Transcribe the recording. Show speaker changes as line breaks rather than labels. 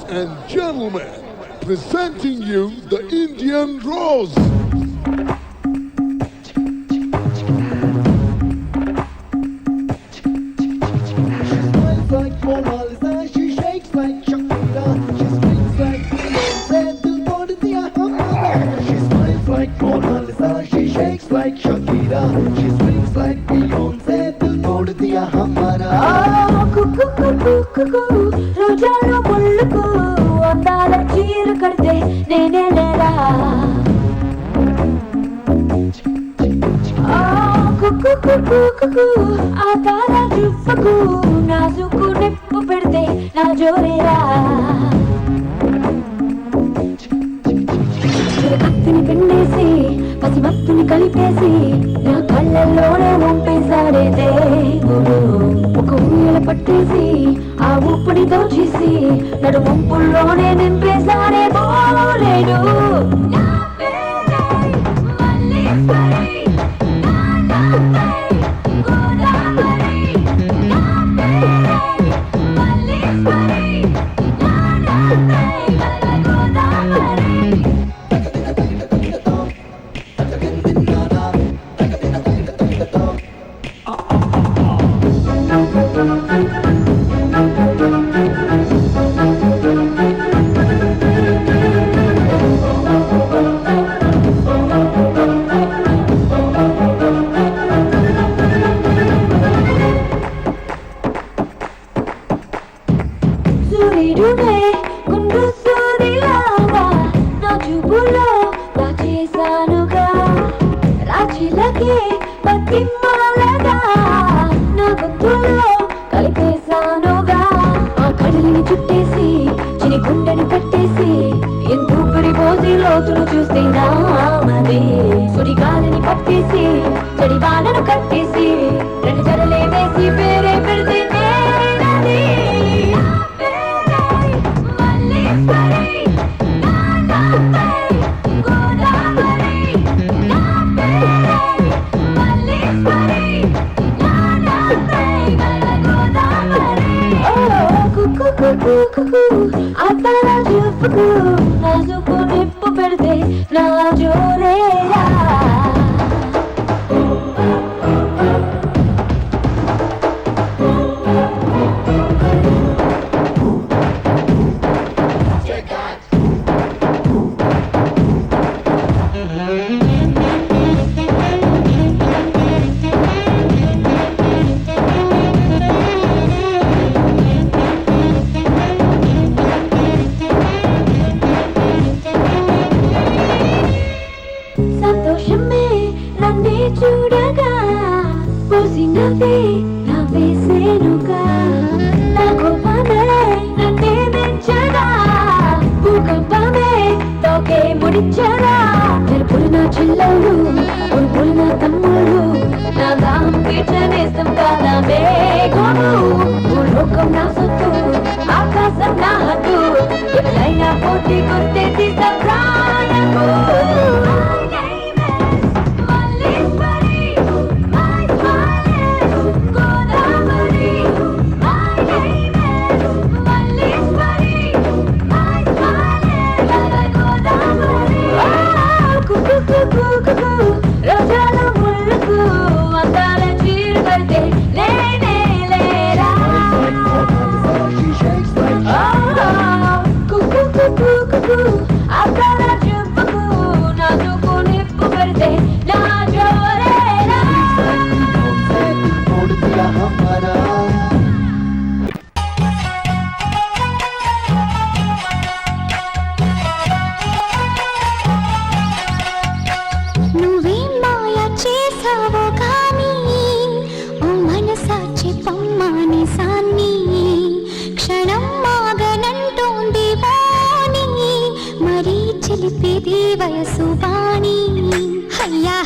and gentlemen, presenting you the Indian Rose.
She smiles like Mona Lisa, she shakes like Shakira, she screams like Beyonce, Dil Tod Diya Hamara. She smiles like Mona Lisa, she shakes like Shakira, she screams like Beyonce, Dil Tod Diya Hamara.
రోజాలో ముళ్ళుకు అందాల చీర కడితే నేనే లేరా ఆ తార చుప్పకు నాజుకు నిప్పు పెడితే నా జోరేరా కత్తిని పిండేసి పసిమత్తుని కలిపేసి నా కళ్ళల్లోనే వంపేశాడే దేవుడు ఒక ఊయల పట్టేసి ఆ ఊపిడి దోచేసి నడు వంపుల్లోనే నింపేశాడే బోలేడు సూర్యుడే గుండు సూర్యులాగా నా చూపులో దాచేశానుగా రాజులకే పతిమాలగా నా గొంతులో కలిపేశానుగా ఆ కడలిని చుట్టేసి చిని గుండెని కట్టేసి ఎంతో పరిపోసి లోతులు చూస్తే నామది సుడిగాలిని పట్టేసి చెడి బాణను కట్టేసి రెండు జరలే వేసి పేరే పెడితే నేనది అతల చూపుకు నాజుకు నిప్పు పెడితే నా జోరేరా సంతోషమే నన్నే చూడగా పూసినవే నవ్వేసేనుగా నా కోపమే నన్నే మెచ్చగా భూకంపమే తోకే ముడిచ్చగా తెలుపులు నా చెల్లెలు ఉరుపులు నా తమ్ముళ్ళు నా దాహం తీర్చనేస్తం కాదా మేఘము భూలోకం నా సొత్తు ఆకాశం నా హద్దు ఎప్పుడైనా పోటీ కొస్తే తీస్తా ప్రాణము రోజాల ముళ్ళకు అందాల చీర కడితే నేనే లేరా
She shakes like
అతల చూపుకు నాజుకు నిప్పు పెడితే నా జోరేరా
Dil Tod Diya Hamara.
నువ్వేం మాయ చేసావో కానీ ఓ మనసాచి పమ్మాని సాన్ని క్షణం మాగనంటోంది వాణి మరీ చిలిపేది వయసు వాణి హయ్యా